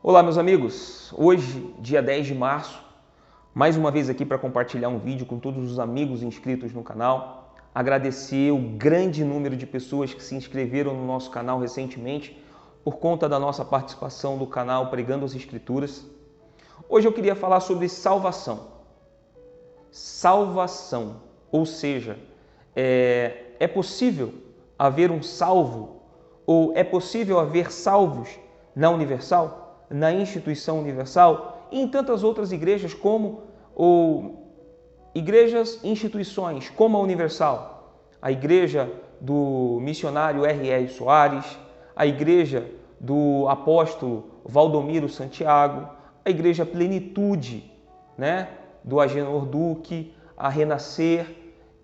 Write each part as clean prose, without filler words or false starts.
Olá, meus amigos. Hoje, dia 10 de março, mais uma vez aqui para compartilhar um vídeo com todos os amigos inscritos no canal. Agradecer o grande número de pessoas que se inscreveram no nosso canal recentemente por conta da nossa participação no canal Pregando as Escrituras. Hoje eu queria falar sobre salvação. Salvação, ou seja, é possível haver um salvo ou é possível haver salvos na Universal? Na instituição universal e em tantas outras igrejas instituições como a Universal, a igreja do missionário R.R. Soares, a igreja do apóstolo Valdomiro Santiago, a igreja Plenitude, do Agenor Duque, a Renascer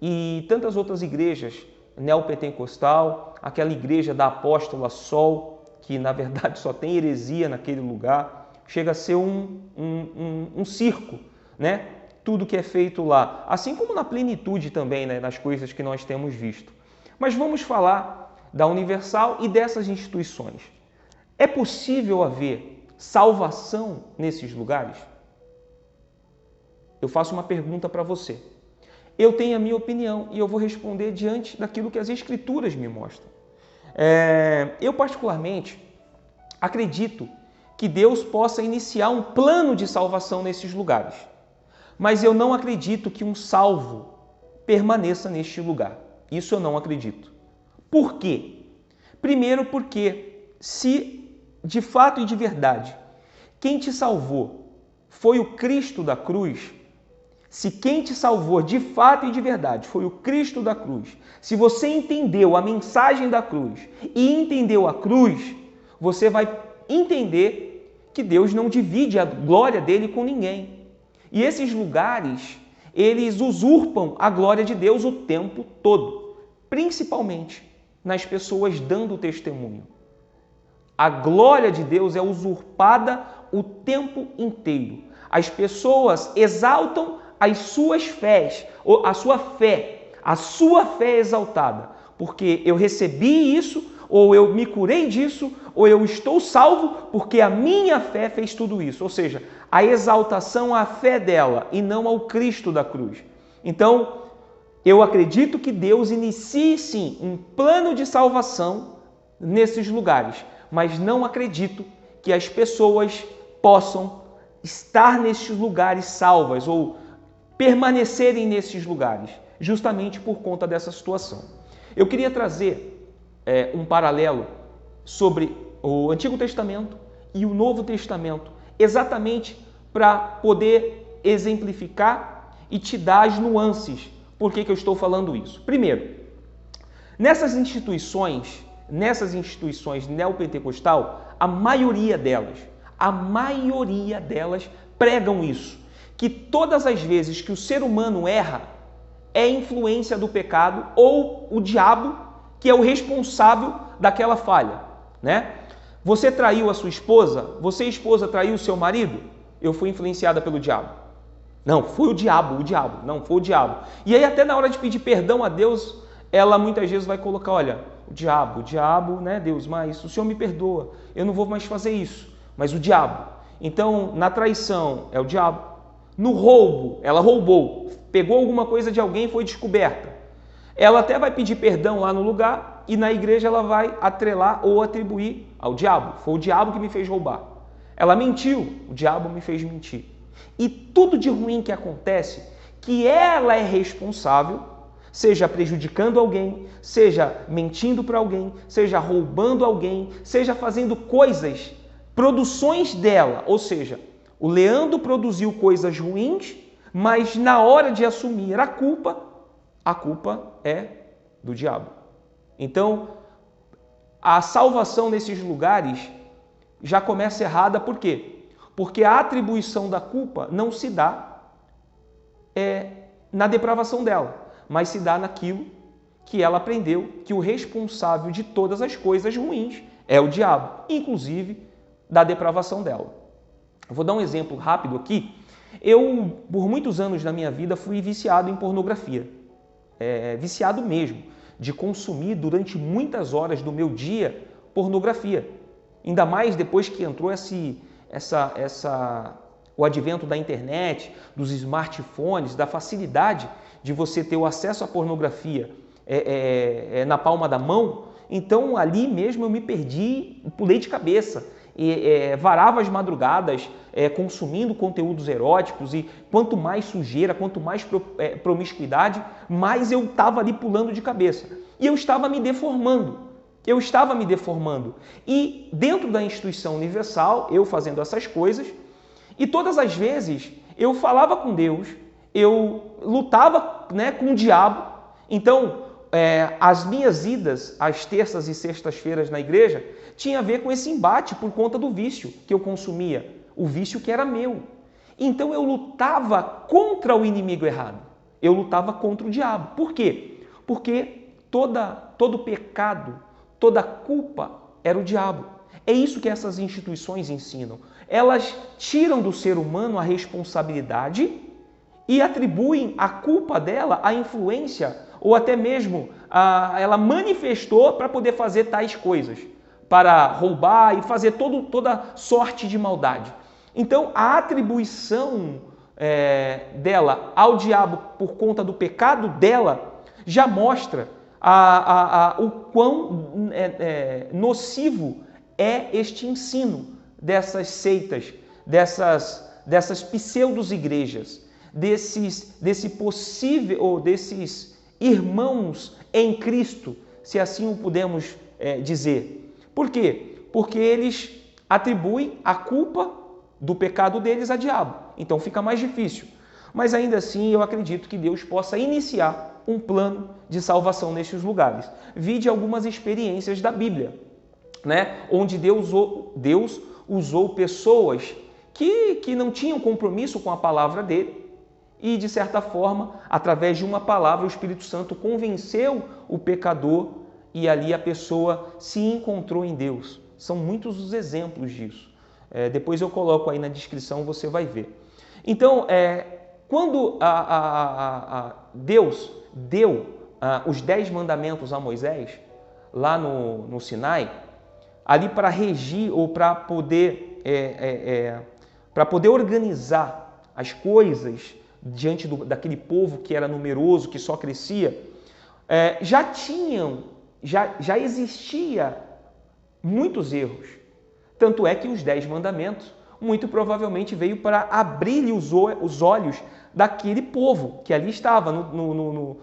e tantas outras igrejas, neopentecostal, aquela igreja da apóstola Sol, que na verdade só tem heresia naquele lugar, chega a ser um circo, Tudo que é feito lá, assim como na Plenitude também, nas coisas que nós temos visto. Mas vamos falar da Universal e dessas instituições. É possível haver salvação nesses lugares? Eu faço uma pergunta para você. Eu tenho a minha opinião e eu vou responder diante daquilo que as Escrituras me mostram. Eu particularmente acredito que Deus possa iniciar um plano de salvação nesses lugares, mas eu não acredito que um salvo permaneça neste lugar. Isso eu não acredito. Por quê? Primeiro porque se de fato e de verdade quem te salvou foi o Cristo da cruz, se quem te salvou de fato e de verdade foi o Cristo da cruz, se você entendeu a mensagem da cruz e entendeu a cruz, você vai entender que Deus não divide a glória dele com ninguém. E esses lugares, eles usurpam a glória de Deus o tempo todo, principalmente nas pessoas dando testemunho. A glória de Deus é usurpada o tempo inteiro. As pessoas exaltam as suas fés, ou a sua fé é exaltada, porque eu recebi isso, ou eu me curei disso, ou eu estou salvo porque a minha fé fez tudo isso. Ou seja, a exaltação à fé dela e não ao Cristo da cruz. Então, eu acredito que Deus inicie sim um plano de salvação nesses lugares, mas não acredito que as pessoas possam estar nesses lugares salvas ou permanecerem nesses lugares, justamente por conta dessa situação. Eu queria trazer um paralelo sobre o Antigo Testamento e o Novo Testamento, exatamente para poder exemplificar e te dar as nuances. Por que eu estou falando isso? Primeiro, nessas instituições neopentecostal, a maioria delas pregam isso, que todas as vezes que o ser humano erra, é influência do pecado ou o diabo que é o responsável daquela falha, Você traiu a sua esposa? Você, esposa, traiu o seu marido? Eu fui influenciada pelo diabo. Não, foi o diabo. Não, foi o diabo. E aí até na hora de pedir perdão a Deus, ela muitas vezes vai colocar, olha, o diabo, Deus, mas o Senhor me perdoa, eu não vou mais fazer isso, mas o diabo. Então, na traição, é o diabo. No roubo, ela roubou, pegou alguma coisa de alguém e foi descoberta. Ela até vai pedir perdão lá no lugar e na igreja ela vai atrelar ou atribuir ao diabo. Foi o diabo que me fez roubar. Ela mentiu, o diabo me fez mentir. E tudo de ruim que acontece, que ela é responsável, seja prejudicando alguém, seja mentindo para alguém, seja roubando alguém, seja fazendo coisas, produções dela, ou seja, o Leandro produziu coisas ruins, mas na hora de assumir a culpa é do diabo. Então, a salvação nesses lugares já começa errada, por quê? Porque a atribuição da culpa não se dá na depravação dela, mas se dá naquilo que ela aprendeu, que o responsável de todas as coisas ruins é o diabo, inclusive da depravação dela. Eu vou dar um exemplo rápido aqui. Eu, por muitos anos da minha vida, fui viciado em pornografia. Viciado mesmo, de consumir durante muitas horas do meu dia pornografia. Ainda mais depois que entrou o advento da internet, dos smartphones, da facilidade de você ter o acesso à pornografia na palma da mão, então ali mesmo eu me perdi, pulei de cabeça, varava as madrugadas consumindo conteúdos eróticos, e quanto mais sujeira, quanto mais promiscuidade, mais eu estava ali pulando de cabeça. E eu estava me deformando. E dentro da instituição universal, eu fazendo essas coisas, e todas as vezes eu falava com Deus, eu lutava, né, com o diabo. Então, as minhas idas às terças e sextas-feiras na igreja tinha a ver com esse embate por conta do vício que eu consumia, o vício que era meu. Então eu lutava contra o inimigo errado, eu lutava contra o diabo. Por quê? Porque todo pecado, toda culpa era o diabo. É isso que essas instituições ensinam. Elas tiram do ser humano a responsabilidade e atribuem a culpa dela à influência, ou até mesmo ela manifestou para poder fazer tais coisas, para roubar e fazer toda sorte de maldade. Então, a atribuição dela ao diabo por conta do pecado dela já mostra o quão nocivo é este ensino dessas seitas, dessas pseudo-igrejas, desse possível, ou desses irmãos em Cristo, se assim o podemos dizer. Por quê? Porque eles atribuem a culpa do pecado deles a diabo. Então fica mais difícil. Mas ainda assim eu acredito que Deus possa iniciar um plano de salvação nestes lugares. Vide algumas experiências da Bíblia, né? Onde Deus usou pessoas que não tinham compromisso com a palavra dele e, de certa forma, através de uma palavra, o Espírito Santo convenceu o pecador e ali a pessoa se encontrou em Deus. São muitos os exemplos disso. Depois eu coloco aí na descrição, você vai ver. Então, quando Deus deu os 10 mandamentos a Moisés, lá no Sinai, ali para regir ou para poder organizar as coisas diante daquele povo que era numeroso, que só crescia, já existia muitos erros. Tanto é que os 10 mandamentos, muito provavelmente, veio para abrir os olhos daquele povo que ali estava no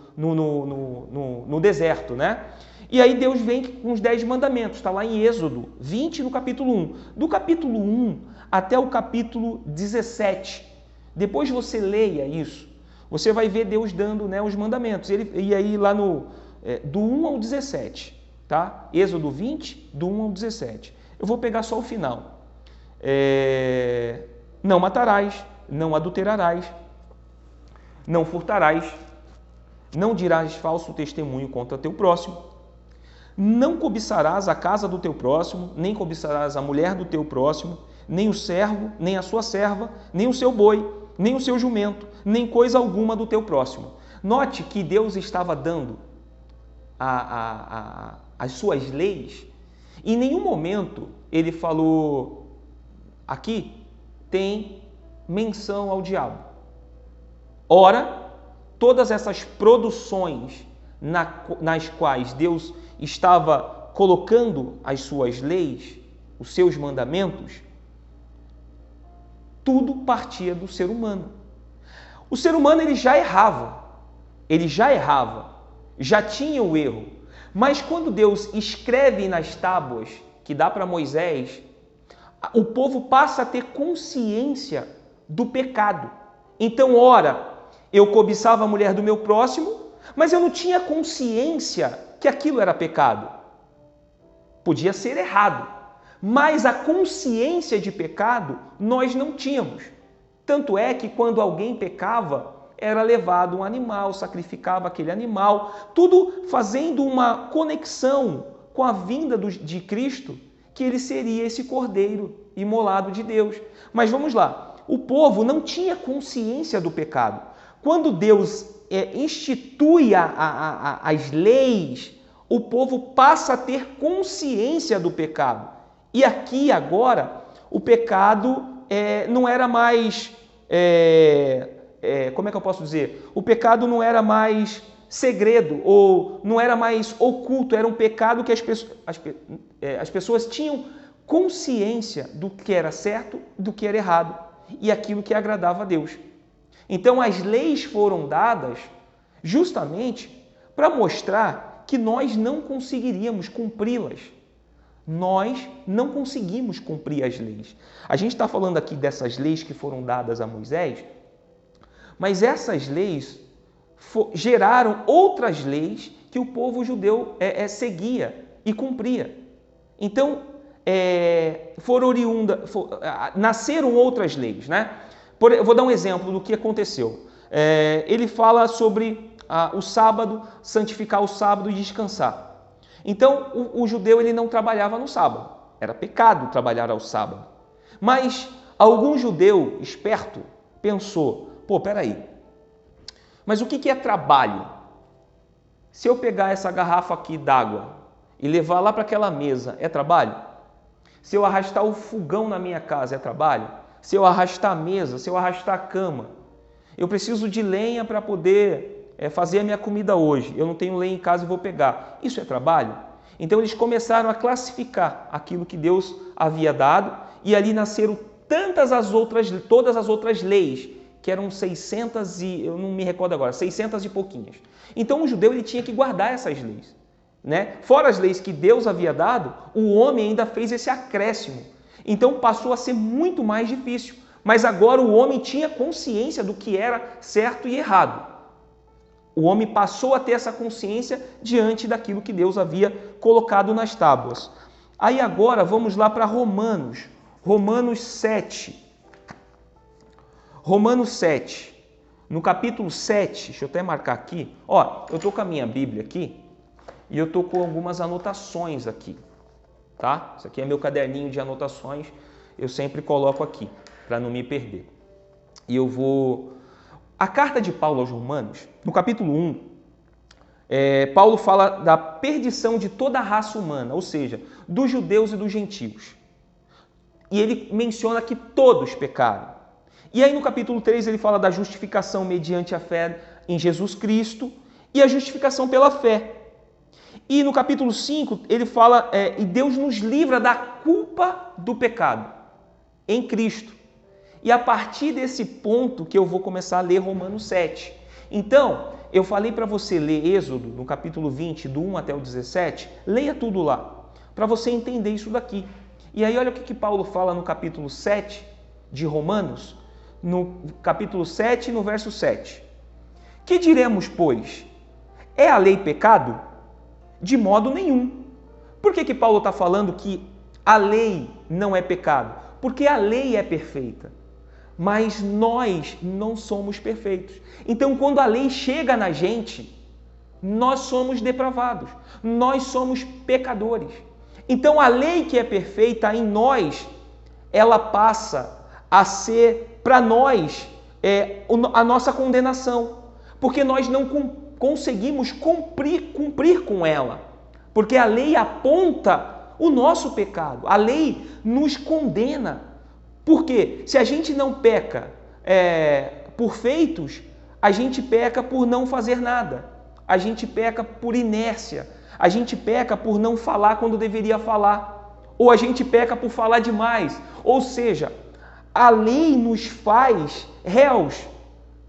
deserto, né? E aí Deus vem com os 10 mandamentos, está lá em Êxodo 20, no capítulo 1. Do capítulo 1 até o capítulo 17, depois você leia isso, você vai ver Deus dando, né, os mandamentos. E aí lá do 1 ao 17, tá? Êxodo 20, do 1 ao 17. Eu vou pegar só o final. Não matarás, não adulterarás, não furtarás, não dirás falso testemunho contra teu próximo, não cobiçarás a casa do teu próximo, nem cobiçarás a mulher do teu próximo, nem o servo, nem a sua serva, nem o seu boi, nem o seu jumento, nem coisa alguma do teu próximo. Note que Deus estava dando as suas leis. Em nenhum momento ele falou, aqui tem menção ao diabo. Ora, todas essas produções nas quais Deus estava colocando as suas leis, os seus mandamentos, tudo partia do ser humano. O ser humano ele já errava, já tinha o erro. Mas quando Deus escreve nas tábuas, que dá para Moisés, o povo passa a ter consciência do pecado. Então, ora, eu cobiçava a mulher do meu próximo, mas eu não tinha consciência que aquilo era pecado. Podia ser errado, mas a consciência de pecado nós não tínhamos. Tanto é que quando alguém pecava, era levado um animal, sacrificava aquele animal, tudo fazendo uma conexão com a vinda de Cristo, que ele seria esse cordeiro imolado de Deus. Mas vamos lá, o povo não tinha consciência do pecado. Quando Deus institui as leis, o povo passa a ter consciência do pecado. E aqui agora, o pecado não era mais, como é que eu posso dizer? O pecado não era mais segredo ou não era mais oculto, era um pecado que as pessoas tinham consciência do que era certo, do que era errado e aquilo que agradava a Deus. Então as leis foram dadas justamente para mostrar que nós não conseguiríamos cumpri-las. Nós não conseguimos cumprir as leis. A gente está falando aqui dessas leis que foram dadas a Moisés, mas essas leis geraram outras leis que o povo judeu seguia e cumpria. Então, nasceram outras leis, né? Eu vou dar um exemplo do que aconteceu. Ele fala sobre o sábado, santificar o sábado e descansar. Então, o judeu ele não trabalhava no sábado. Era pecado trabalhar ao sábado. Mas algum judeu esperto pensou, peraí, mas o que é trabalho? Se eu pegar essa garrafa aqui d'água e levar lá para aquela mesa, é trabalho? Se eu arrastar o fogão na minha casa, é trabalho? Se eu arrastar a mesa, se eu arrastar a cama, eu preciso de lenha para poder fazer a minha comida hoje. Eu não tenho lenha em casa e vou pegar. Isso é trabalho? Então eles começaram a classificar aquilo que Deus havia dado e ali nasceram todas as outras leis, que eram 600 eu não me recordo agora, 600 e pouquinhas. Então o judeu ele tinha que guardar essas leis, né? Fora as leis que Deus havia dado, o homem ainda fez esse acréscimo. Então passou a ser muito mais difícil. Mas agora o homem tinha consciência do que era certo e errado. O homem passou a ter essa consciência diante daquilo que Deus havia colocado nas tábuas. Aí agora vamos lá para Romanos. Romanos 7. Romanos 7. No capítulo 7, deixa eu até marcar aqui. Eu estou com a minha Bíblia aqui e eu estou com algumas anotações aqui. Tá? Isso aqui é meu caderninho de anotações. Eu sempre coloco aqui para não me perder. E eu vou... A carta de Paulo aos Romanos, no capítulo 1, Paulo fala da perdição de toda a raça humana, ou seja, dos judeus e dos gentios. E ele menciona que todos pecaram. E aí no capítulo 3 ele fala da justificação mediante a fé em Jesus Cristo e a justificação pela fé. E no capítulo 5 ele fala, e Deus nos livra da culpa do pecado em Cristo. E a partir desse ponto que eu vou começar a ler Romanos 7. Então, eu falei para você ler Êxodo, no capítulo 20, do 1 até o 17, leia tudo lá, para você entender isso daqui. E aí olha o que Paulo fala no capítulo 7 de Romanos, no capítulo 7, no verso 7. Que diremos, pois? É a lei pecado? De modo nenhum. Por que Paulo está falando que a lei não é pecado? Porque a lei é perfeita. Mas nós não somos perfeitos. Então, quando a lei chega na gente, nós somos depravados, nós somos pecadores. Então, a lei que é perfeita em nós, ela passa a ser, para nós, a nossa condenação, porque nós não conseguimos cumprir com ela, porque a lei aponta o nosso pecado, a lei nos condena. Porque se a gente não peca por feitos, a gente peca por não fazer nada. A gente peca por inércia. A gente peca por não falar quando deveria falar. Ou a gente peca por falar demais. Ou seja, a lei nos faz réus.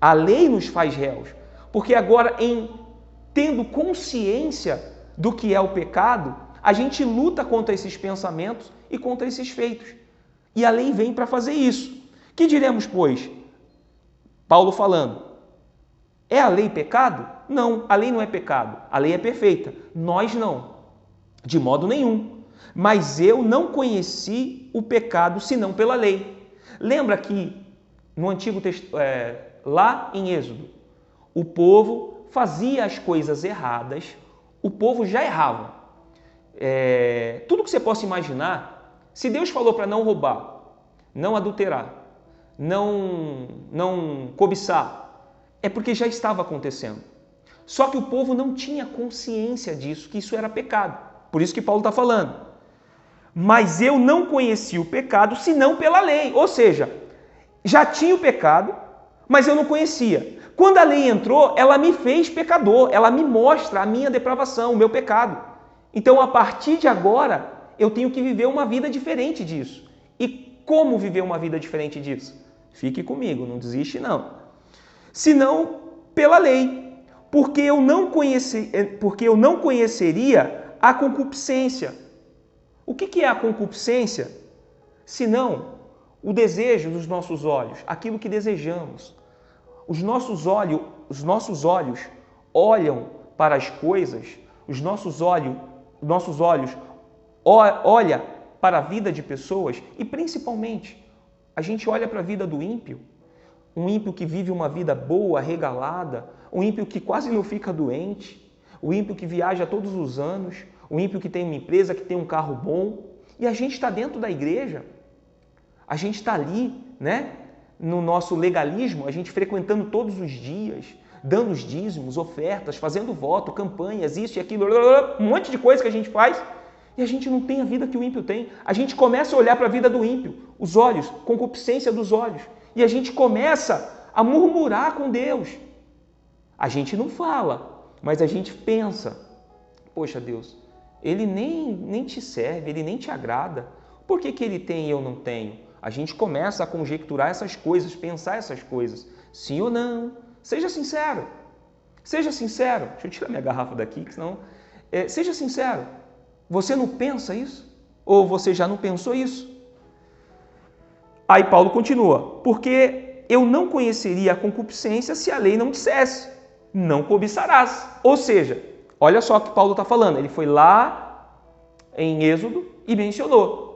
A lei nos faz réus. Porque agora, tendo consciência do que é o pecado, a gente luta contra esses pensamentos e contra esses feitos. E a lei vem para fazer isso. Que diremos, pois? Paulo falando. É a lei pecado? Não, a lei não é pecado. A lei é perfeita. Nós não. De modo nenhum. Mas eu não conheci o pecado senão pela lei. Lembra que no Antigo Testamento, lá em Êxodo, o povo fazia as coisas erradas, o povo já errava. Tudo que você possa imaginar. Se Deus falou para não roubar, não adulterar, não cobiçar, é porque já estava acontecendo. Só que o povo não tinha consciência disso, que isso era pecado. Por isso que Paulo está falando. Mas eu não conheci o pecado senão pela lei. Ou seja, já tinha o pecado, mas eu não conhecia. Quando a lei entrou, ela me fez pecador, ela me mostra a minha depravação, o meu pecado. Então, a partir de agora, eu tenho que viver uma vida diferente disso. E como viver uma vida diferente disso? Fique comigo, não desiste não. Senão pela lei, porque eu não conheceria a concupiscência. O que é a concupiscência? Senão o desejo dos nossos olhos, aquilo que desejamos. Os nossos olhos olham para as coisas, os nossos olhos olham para a vida de pessoas e principalmente a gente olha para a vida do ímpio, um ímpio que vive uma vida boa, regalada, um ímpio que quase não fica doente, o ímpio que viaja todos os anos, o ímpio que tem uma empresa, que tem um carro bom, e a gente está dentro da igreja, a gente está ali, né? No nosso legalismo, a gente frequentando todos os dias, dando os dízimos, ofertas, fazendo voto, campanhas, isso e aquilo, um monte de coisa que a gente faz, e a gente não tem a vida que o ímpio tem. A gente começa a olhar para a vida do ímpio, os olhos, concupiscência dos olhos, e a gente começa a murmurar com Deus. A gente não fala, mas a gente pensa, poxa Deus, Ele nem te serve, Ele nem te agrada, por que Ele tem e eu não tenho? A gente começa a conjecturar essas coisas, pensar essas coisas, sim ou não. Seja sincero, seja sincero. Deixa eu tirar minha garrafa daqui, que senão... seja sincero, você não pensa isso? Ou você já não pensou isso? Aí Paulo continua, porque eu não conheceria a concupiscência se a lei não dissesse, não cobiçarás. Ou seja, olha só o que Paulo está falando, ele foi lá em Êxodo e mencionou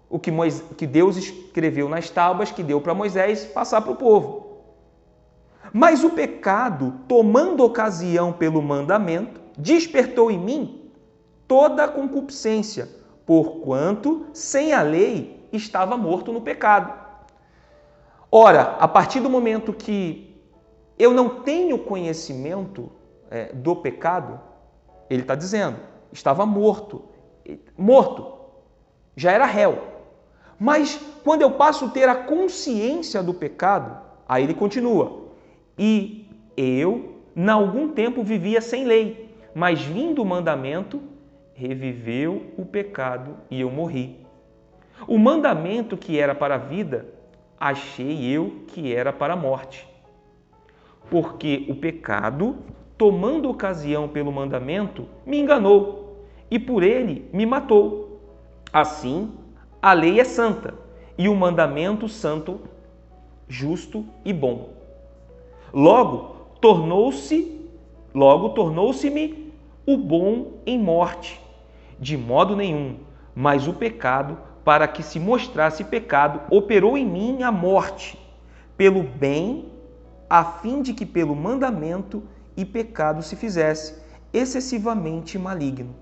o que Deus escreveu nas tábuas, que deu para Moisés passar para o povo. Mas o pecado, tomando ocasião pelo mandamento, despertou em mim toda a concupiscência, porquanto, sem a lei, estava morto no pecado. Ora, a partir do momento que eu não tenho conhecimento do pecado, ele está dizendo, estava morto, já era réu. Mas quando eu passo a ter a consciência do pecado, aí ele continua, e eu, em algum tempo, vivia sem lei, mas vindo o mandamento, reviveu o pecado e eu morri. O mandamento que era para a vida, achei eu que era para a morte. Porque o pecado, tomando ocasião pelo mandamento, me enganou e por ele me matou. Assim, a lei é santa e o mandamento santo, justo e bom. Logo tornou-se-me o bom em morte, de modo nenhum, mas o pecado, para que se mostrasse pecado, operou em mim a morte, pelo bem, a fim de que pelo mandamento e pecado se fizesse excessivamente maligno.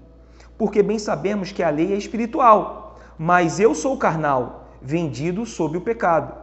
Porque bem sabemos que a lei é espiritual, mas eu sou carnal, vendido sob o pecado.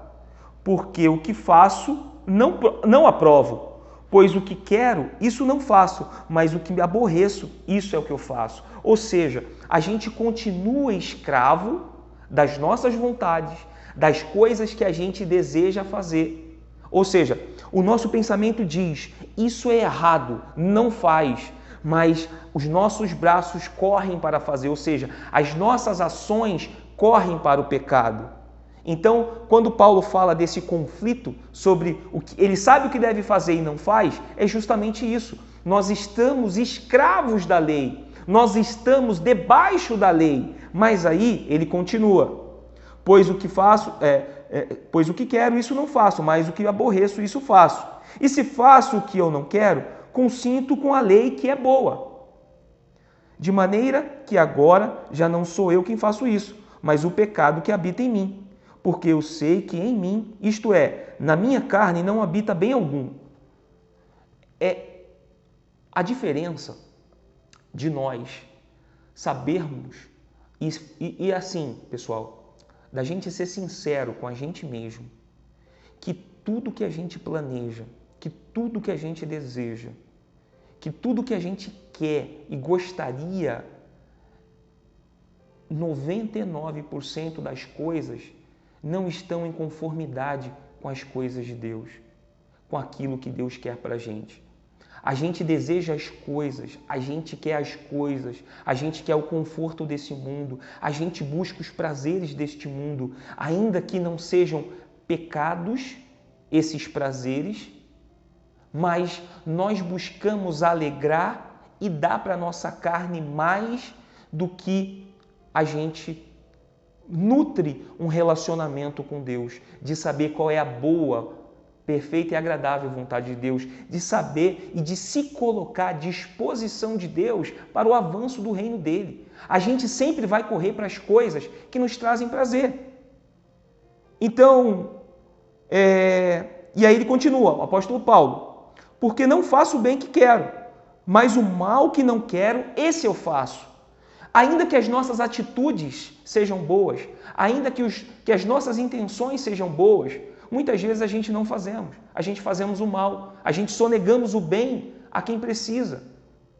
Porque o que faço não aprovo, pois o que quero, isso não faço, mas o que me aborreço, isso é o que eu faço. Ou seja, a gente continua escravo das nossas vontades, das coisas que a gente deseja fazer. Ou seja, o nosso pensamento diz, isso é errado, não faz, mas os nossos braços correm para fazer, ou seja, as nossas ações correm para o pecado. Então, quando Paulo fala desse conflito sobre o que ele sabe o que deve fazer e não faz, é justamente isso. Nós estamos escravos da lei, nós estamos debaixo da lei, mas aí ele continua. Pois o que quero, isso não faço, mas o que aborreço, isso faço. E se faço o que eu não quero, consinto com a lei que é boa. De maneira que agora já não sou eu quem faço isso, mas o pecado que habita em mim. Porque eu sei que em mim, isto é, na minha carne, não habita bem algum. É a diferença de nós sabermos, e assim, pessoal, da gente ser sincero com a gente mesmo, que tudo que a gente planeja, que tudo que a gente deseja, que tudo que a gente quer e gostaria 99% das coisas não estão em conformidade com as coisas de Deus, com aquilo que Deus quer para a gente. A gente deseja as coisas, a gente quer as coisas, a gente quer o conforto desse mundo, a gente busca os prazeres deste mundo, ainda que não sejam pecados esses prazeres, mas nós buscamos alegrar e dar para a nossa carne mais do que a gente nutre um relacionamento com Deus, de saber qual é a boa, perfeita e agradável vontade de Deus, de saber e de se colocar à disposição de Deus para o avanço do reino dele. A gente sempre vai correr para as coisas que nos trazem prazer. Então, e aí ele continua, o apóstolo Paulo, porque não faço o bem que quero, mas o mal que não quero, esse eu faço. Ainda que as nossas atitudes sejam boas, ainda que as nossas intenções sejam boas, muitas vezes a gente não fazemos. A gente fazemos o mal, a gente sonegamos o bem a quem precisa.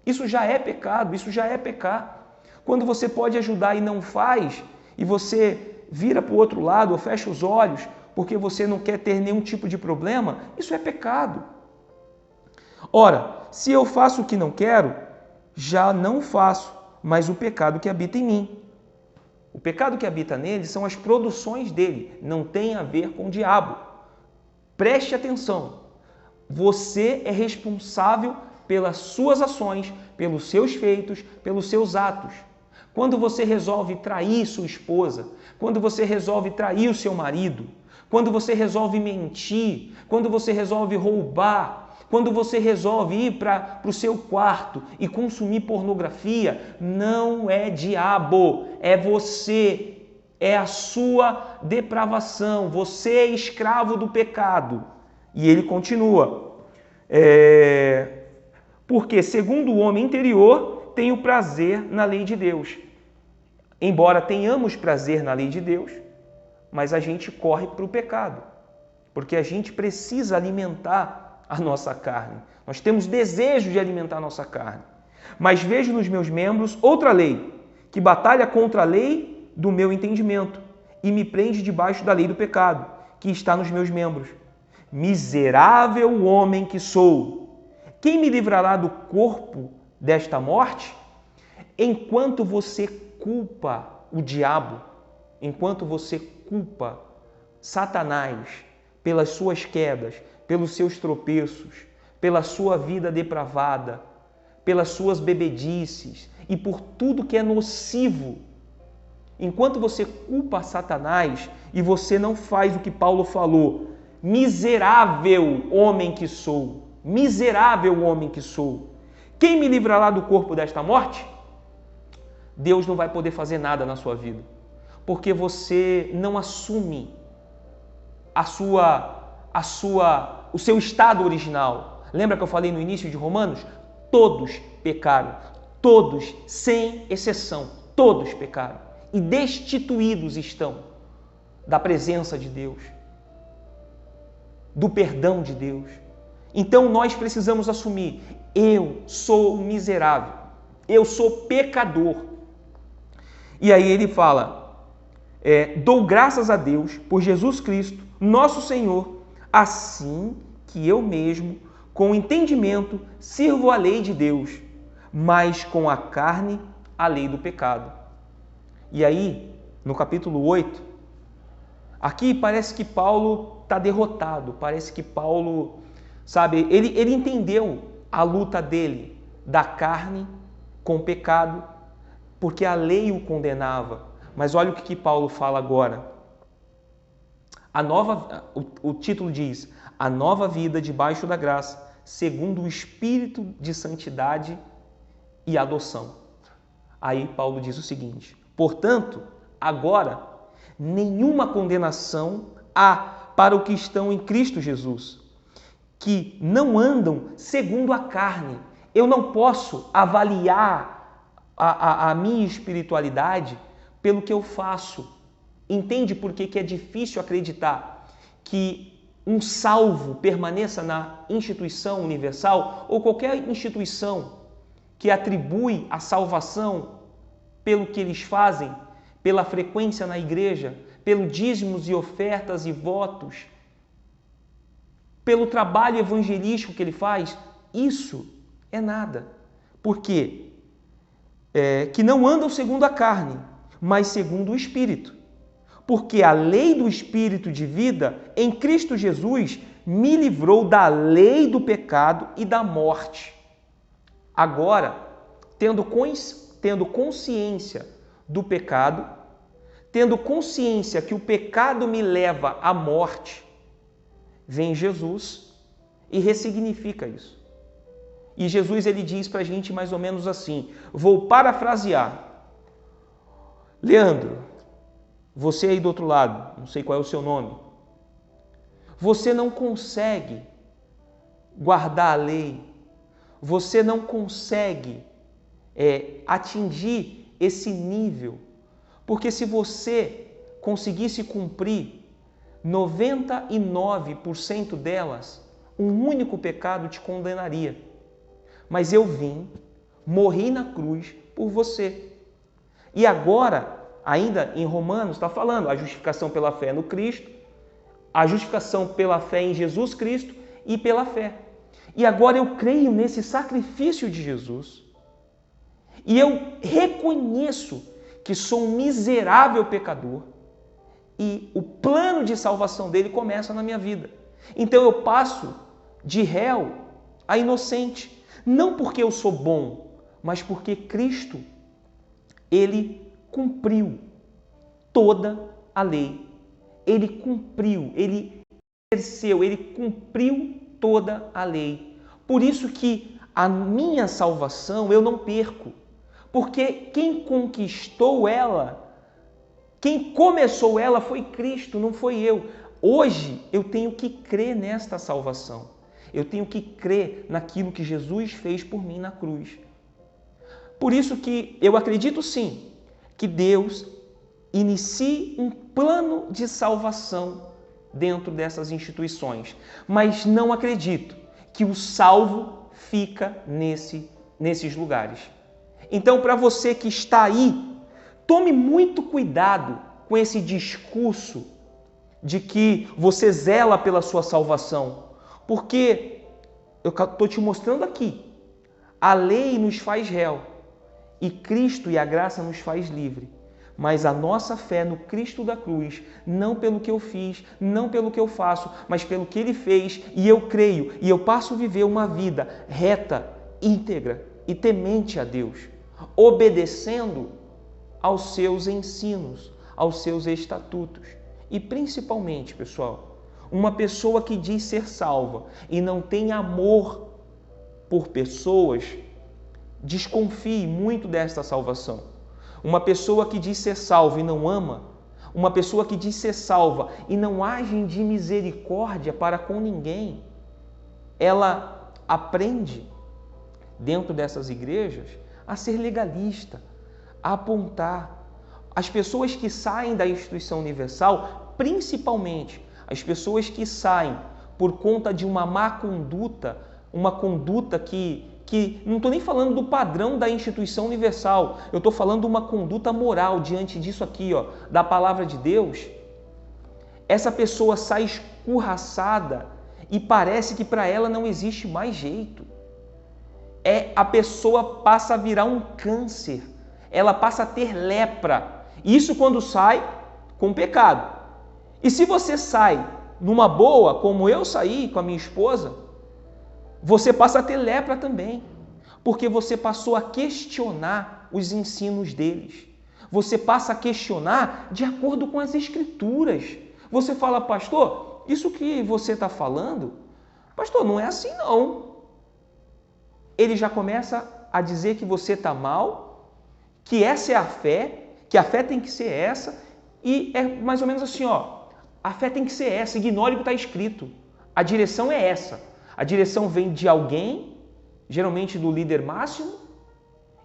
Isso já é pecado, isso já é pecar. Quando você pode ajudar e não faz, e você vira para o outro lado ou fecha os olhos porque você não quer ter nenhum tipo de problema, isso é pecado. Ora, se eu faço o que não quero, já não faço, mas o pecado que habita em mim. O pecado que habita nele são as produções dele, não tem a ver com o diabo. Preste atenção, você é responsável pelas suas ações, pelos seus feitos, pelos seus atos. Quando você resolve trair sua esposa, quando você resolve trair o seu marido, quando você resolve mentir, quando você resolve roubar, quando você resolve ir para o seu quarto e consumir pornografia, não é diabo, é você, é a sua depravação, você é escravo do pecado. E ele continua, porque segundo o homem interior, tenho prazer na lei de Deus. Embora tenhamos prazer na lei de Deus, mas a gente corre para o pecado, porque a gente precisa alimentar a nossa carne. Nós temos desejo de alimentar a nossa carne. Mas vejo nos meus membros outra lei, que batalha contra a lei do meu entendimento e me prende debaixo da lei do pecado, que está nos meus membros. Miserável homem que sou! Quem me livrará do corpo desta morte? Enquanto você culpa o diabo, enquanto você culpa Satanás pelas suas quedas, pelos seus tropeços, pela sua vida depravada, pelas suas bebedices e por tudo que é nocivo. Enquanto você culpa Satanás e você não faz o que Paulo falou, miserável homem que sou, miserável homem que sou, quem me livrará do corpo desta morte? Deus não vai poder fazer nada na sua vida, porque você não assume o seu estado original. Lembra que eu falei no início de Romanos? Todos pecaram, todos, sem exceção, todos pecaram e destituídos estão da presença de Deus, do perdão de Deus. Então nós precisamos assumir, eu sou miserável, eu sou pecador. E aí ele fala, dou graças a Deus por Jesus Cristo, nosso Senhor, assim que eu mesmo, com entendimento, sirvo a lei de Deus, mas com a carne, a lei do pecado. E aí, no capítulo 8, aqui parece que Paulo está derrotado, parece que Paulo, ele entendeu a luta dele, da carne com o pecado, porque a lei o condenava. Mas olha o que Paulo fala agora. O título diz, a nova vida debaixo da graça, segundo o Espírito de santidade e adoção. Aí Paulo diz o seguinte, portanto, agora, nenhuma condenação há para os que estão em Cristo Jesus, que não andam segundo a carne. Eu não posso avaliar a minha espiritualidade pelo que eu faço. Entende por que é difícil acreditar que um salvo permaneça na instituição universal ou qualquer instituição que atribui a salvação pelo que eles fazem, pela frequência na igreja, pelo dízimos e ofertas e votos, pelo trabalho evangelístico que ele faz, isso é nada. Por quê? Que não andam segundo a carne, mas segundo o Espírito. Porque a lei do Espírito de vida em Cristo Jesus me livrou da lei do pecado e da morte. Agora, tendo consciência do pecado, tendo consciência que o pecado me leva à morte, vem Jesus e ressignifica isso. E Jesus ele diz para a gente mais ou menos assim, vou parafrasear. Leandro, você aí do outro lado, não sei qual é o seu nome, você não consegue guardar a lei, você não consegue atingir esse nível, porque se você conseguisse cumprir 99% delas, um único pecado te condenaria. Mas eu vim, morri na cruz por você. E agora, ainda em Romanos, está falando a justificação pela fé no Cristo, a justificação pela fé em Jesus Cristo e pela fé. E agora eu creio nesse sacrifício de Jesus. E eu reconheço que sou um miserável pecador. E o plano de salvação dele começa na minha vida. Então eu passo de réu a inocente. Não porque eu sou bom, mas porque Cristo, ele cumpriu toda a lei. Ele cumpriu, ele exerceu, ele cumpriu toda a lei. Por isso que a minha salvação eu não perco. Porque quem conquistou ela, quem começou ela foi Cristo, não foi eu. Hoje eu tenho que crer nesta salvação. Eu tenho que crer naquilo que Jesus fez por mim na cruz. Por isso que eu acredito sim, que Deus inicie um plano de salvação dentro dessas instituições. Mas não acredito que o salvo fica nesses lugares. Então, para você que está aí, tome muito cuidado com esse discurso de que você zela pela sua salvação, porque eu estou te mostrando aqui, a lei nos faz réu e Cristo e a graça nos faz livre, mas a nossa fé no Cristo da cruz, não pelo que eu fiz, não pelo que eu faço, mas pelo que Ele fez, e eu creio, e eu passo a viver uma vida reta, íntegra e temente a Deus, obedecendo aos seus ensinos, aos seus estatutos. E principalmente, pessoal, uma pessoa que diz ser salva e não tem amor por pessoas, desconfie muito desta salvação. Uma pessoa que diz ser salva e não ama, uma pessoa que diz ser salva e não age de misericórdia para com ninguém, ela aprende dentro dessas igrejas a ser legalista, a apontar. As pessoas que saem da instituição universal, principalmente as pessoas que saem por conta de uma má conduta, uma conduta que não estou nem falando do padrão da instituição universal, eu estou falando de uma conduta moral diante disso aqui, da palavra de Deus. Essa pessoa sai escorraçada e parece que para ela não existe mais jeito. A pessoa passa a virar um câncer, ela passa a ter lepra. Isso quando sai com pecado. E se você sai numa boa, como eu saí com a minha esposa, você passa a ter lepra também, porque você passou a questionar os ensinos deles. Você passa a questionar de acordo com as Escrituras. Você fala, pastor, isso que você está falando, pastor, não é assim não. Ele já começa a dizer que você está mal, que essa é a fé, que a fé tem que ser essa, e é mais ou menos assim, a fé tem que ser essa, ignore o que está escrito. A direção é essa. A direção vem de alguém, geralmente do líder máximo,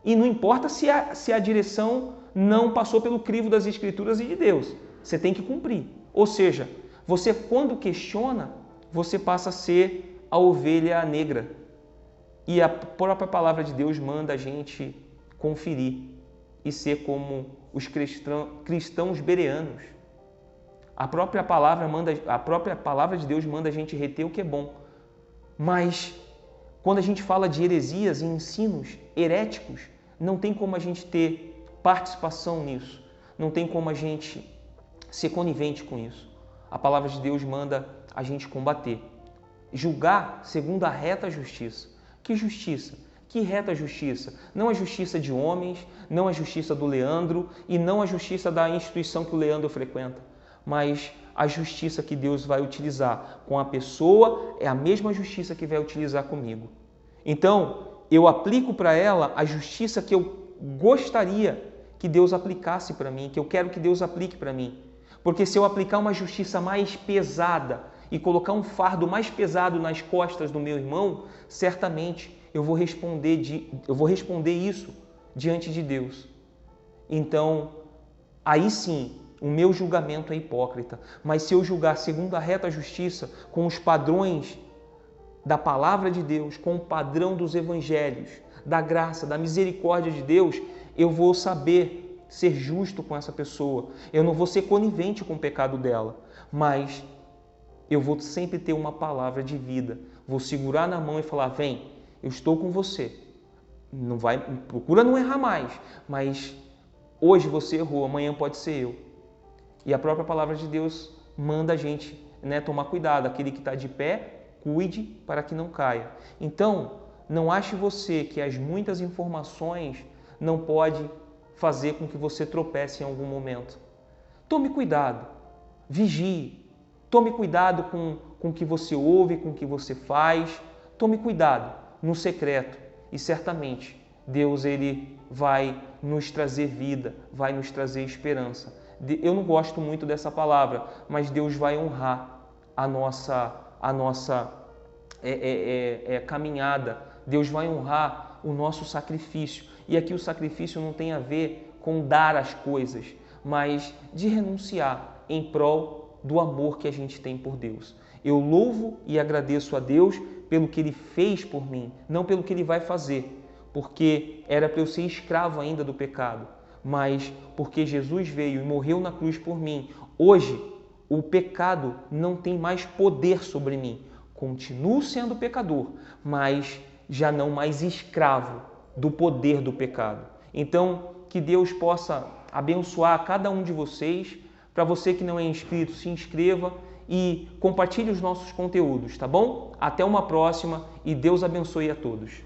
e não importa se a direção não passou pelo crivo das Escrituras e de Deus. Você tem que cumprir. Ou seja, você quando questiona, você passa a ser a ovelha negra. E a própria palavra de Deus manda a gente conferir e ser como os cristãos bereanos. A própria palavra de Deus manda a gente reter o que é bom. Mas quando a gente fala de heresias e ensinos heréticos, não tem como a gente ter participação nisso. Não tem como a gente ser conivente com isso. A palavra de Deus manda a gente combater. Julgar segundo a reta justiça. Que justiça? Que reta justiça? Não a justiça de homens, não a justiça do Leandro e não a justiça da instituição que o Leandro frequenta, mas a justiça que Deus vai utilizar com a pessoa é a mesma justiça que vai utilizar comigo. Então, eu aplico para ela a justiça que eu gostaria que Deus aplicasse para mim, que eu quero que Deus aplique para mim. Porque se eu aplicar uma justiça mais pesada e colocar um fardo mais pesado nas costas do meu irmão, certamente eu vou responder isso diante de Deus. Então, aí sim, o meu julgamento é hipócrita. Mas se eu julgar segundo a reta justiça, com os padrões da palavra de Deus, com o padrão dos evangelhos, da graça, da misericórdia de Deus, eu vou saber ser justo com essa pessoa. Eu não vou ser conivente com o pecado dela, mas eu vou sempre ter uma palavra de vida. Vou segurar na mão e falar, vem, eu estou com você. Procura não errar mais, mas hoje você errou, amanhã pode ser eu. E a própria palavra de Deus manda a gente, tomar cuidado. Aquele que está de pé, cuide para que não caia. Então, não ache você que as muitas informações não pode fazer com que você tropece em algum momento. Tome cuidado, vigie, tome cuidado com o que você ouve, com o que você faz. Tome cuidado no secreto e certamente Deus ele vai nos trazer vida, vai nos trazer esperança. Eu não gosto muito dessa palavra, mas Deus vai honrar a nossa caminhada. Deus vai honrar o nosso sacrifício. E aqui o sacrifício não tem a ver com dar as coisas, mas de renunciar em prol do amor que a gente tem por Deus. Eu louvo e agradeço a Deus pelo que Ele fez por mim, não pelo que Ele vai fazer, porque era para eu ser escravo ainda do pecado, mas porque Jesus veio e morreu na cruz por mim. Hoje, o pecado não tem mais poder sobre mim. Continuo sendo pecador, mas já não mais escravo do poder do pecado. Então, que Deus possa abençoar cada um de vocês. Para você que não é inscrito, se inscreva e compartilhe os nossos conteúdos, tá bom? Até uma próxima e Deus abençoe a todos.